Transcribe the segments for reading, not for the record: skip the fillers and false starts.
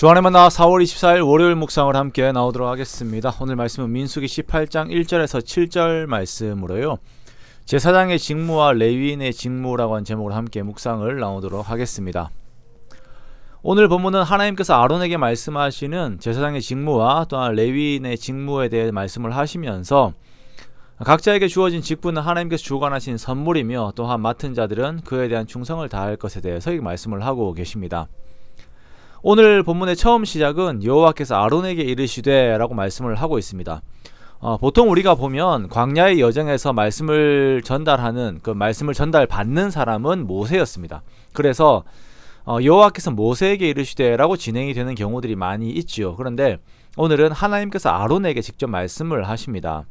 주안의 만나 4월 24일 월요일 묵상을 함께 나오도록 하겠습니다. 오늘 말씀은 민수기 18장 1절에서 7절 말씀으로요. 제사장의 직무와 레위인의 직무라고 하는 제목으로 함께 묵상을 나오도록 하겠습니다. 오늘 본문은 하나님께서 아론에게 말씀하시는 제사장의 직무와 또한 레위인의 직무에 대해 말씀을 하시면서 각자에게 주어진 직분은 하나님께서 주관하신 선물이며 또한 맡은 자들은 그에 대한 충성을 다할 것에 대해서 말씀을 하고 계십니다. 오늘 본문의 처음 시작은 여호와께서 아론에게 이르시되 라고 말씀을 하고 있습니다. 보통 우리가 보면 광야의 여정에서 말씀을 전달하는 그 말씀을 전달받는 사람은 모세였습니다. 그래서 여호와께서 모세에게 이르시되 라고 진행이 되는 경우들이 많이 있지요. 그런데 오늘은 하나님께서 아론에게 직접 말씀을 하십니다.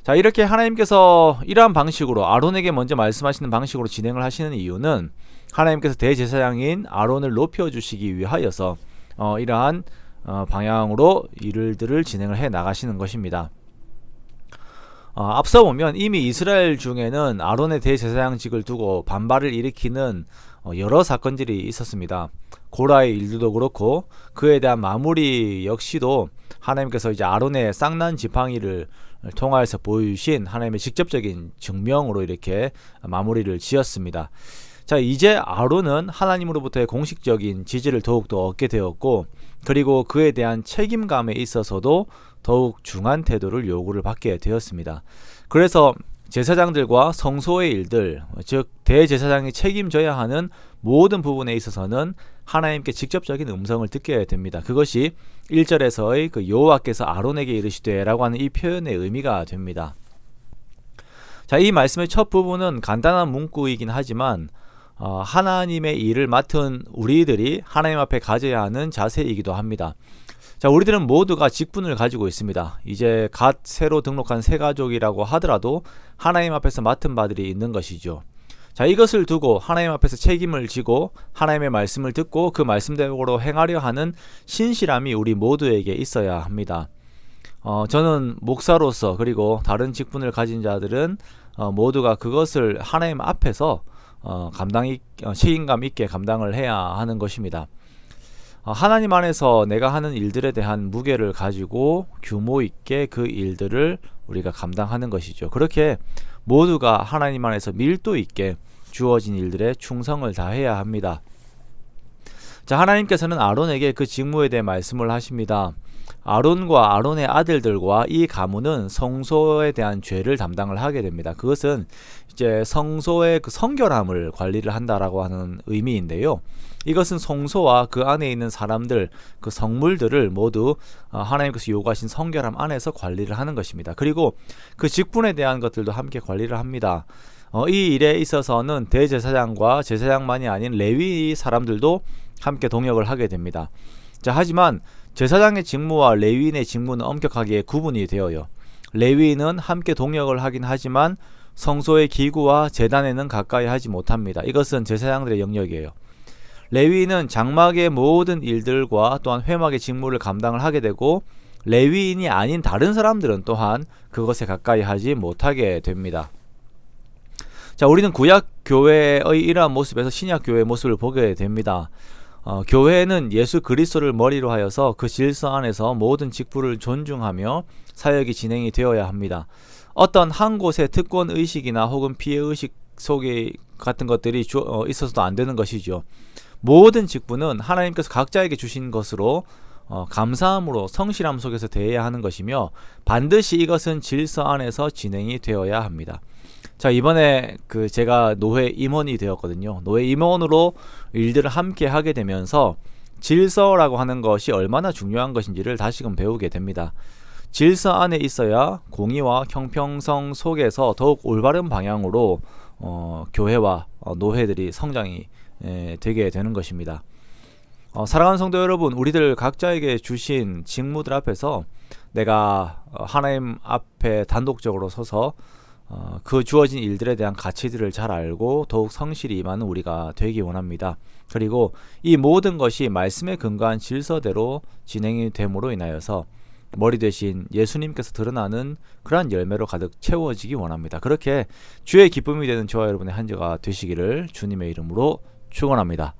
자, 이렇게 하나님께서 이러한 방식으로 아론에게 먼저 말씀하시는 방식으로 진행을 하시는 이유는 하나님께서 대제사장인 아론을 높여주시기 위하여서 이러한 방향으로 일들을 진행을 해 나가시는 것입니다. 앞서 보면 이미 이스라엘 중에는 아론의 대제사장직을 두고 반발을 일으키는 여러 사건들이 있었습니다. 고라의 일들도 그렇고 그에 대한 마무리 역시도 하나님께서 이제 아론의 쌍난 지팡이를 통하여서 보여주신 하나님의 직접적인 증명으로 이렇게 마무리를 지었습니다. 자, 이제 아론은 하나님으로부터의 공식적인 지지를 더욱더 얻게 되었고, 그리고 그에 대한 책임감에 있어서도 더욱 중한 태도를 요구를 받게 되었습니다. 그래서 제사장들과 성소의 일들, 즉 대제사장이 책임져야 하는 모든 부분에 있어서는 하나님께 직접적인 음성을 듣게 됩니다. 그것이 1절에서의 그 여호와께서 아론에게 이르시되 라고 하는 이 표현의 의미가 됩니다. 자, 이 말씀의 첫 부분은 간단한 문구이긴 하지만 하나님의 일을 맡은 우리들이 하나님 앞에 가져야 하는 자세이기도 합니다. 자, 우리들은 모두가 직분을 가지고 있습니다. 이제 갓 새로 등록한 새 가족이라고 하더라도 하나님 앞에서 맡은 바들이 있는 것이죠. 자, 이것을 두고 하나님 앞에서 책임을 지고 하나님의 말씀을 듣고 그 말씀대로 행하려 하는 신실함이 우리 모두에게 있어야 합니다. 저는 목사로서 그리고 다른 직분을 가진 자들은 모두가 그것을 하나님 앞에서 책임감 있게 감당을 해야 하는 것입니다. 하나님 안에서 내가 하는 일들에 대한 무게를 가지고 규모 있게 그 일들을 우리가 감당하는 것이죠. 그렇게 모두가 하나님 안에서 밀도 있게 주어진 일들에 충성을 다해야 합니다. 자, 하나님께서는 아론에게 그 직무에 대해 말씀을 하십니다. 아론과 아론의 아들들과 이 가문은 성소에 대한 죄를 담당을 하게 됩니다. 그것은 이제 성소의 그 성결함을 관리를 한다라고 하는 의미인데요. 이것은 성소와 그 안에 있는 사람들, 그 성물들을 모두 하나님께서 요구하신 성결함 안에서 관리를 하는 것입니다. 그리고 그 직분에 대한 것들도 함께 관리를 합니다. 이 일에 있어서는 대제사장과 제사장만이 아닌 레위 사람들도 함께 동역을 하게 됩니다. 자, 하지만 제사장의 직무와 레위인의 직무는 엄격하게 구분이 되어요. 레위인은 함께 동역을 하긴 하지만 성소의 기구와 제단에는 가까이 하지 못합니다. 이것은 제사장들의 영역이에요. 레위인은 장막의 모든 일들과 또한 회막의 직무를 감당을 하게 되고, 레위인이 아닌 다른 사람들은 또한 그것에 가까이 하지 못하게 됩니다. 자, 우리는 구약 교회의 이러한 모습에서 신약 교회의 모습을 보게 됩니다. 교회는 예수 그리스도를 머리로 하여서 그 질서 안에서 모든 직분을 존중하며 사역이 진행이 되어야 합니다. 어떤 한 곳의 특권 의식이나 혹은 피해 의식 속에 같은 것들이 있어서도 안 되는 것이죠. 모든 직분은 하나님께서 각자에게 주신 것으로 감사함으로 성실함 속에서 대해야 하는 것이며, 반드시 이것은 질서 안에서 진행이 되어야 합니다. 자, 이번에 제가 노회 임원이 되었거든요. 노회 임원으로 일들을 함께 하게 되면서 질서라고 하는 것이 얼마나 중요한 것인지를 다시금 배우게 됩니다. 질서 안에 있어야 공의와 형평성 속에서 더욱 올바른 방향으로 교회와 노회들이 성장이 되게 되는 것입니다. 사랑하는 성도 여러분, 우리들 각자에게 주신 직무들 앞에서 내가 하나님 앞에 단독적으로 서서 그 주어진 일들에 대한 가치들을 잘 알고 더욱 성실히 임하는 우리가 되기 원합니다. 그리고 이 모든 것이 말씀에 근거한 질서대로 진행이 됨으로 인하여서 머리 대신 예수님께서 드러나는 그러한 열매로 가득 채워지기 원합니다. 그렇게 주의 기쁨이 되는 저와 여러분의 한 주가 되시기를 주님의 이름으로 축원합니다.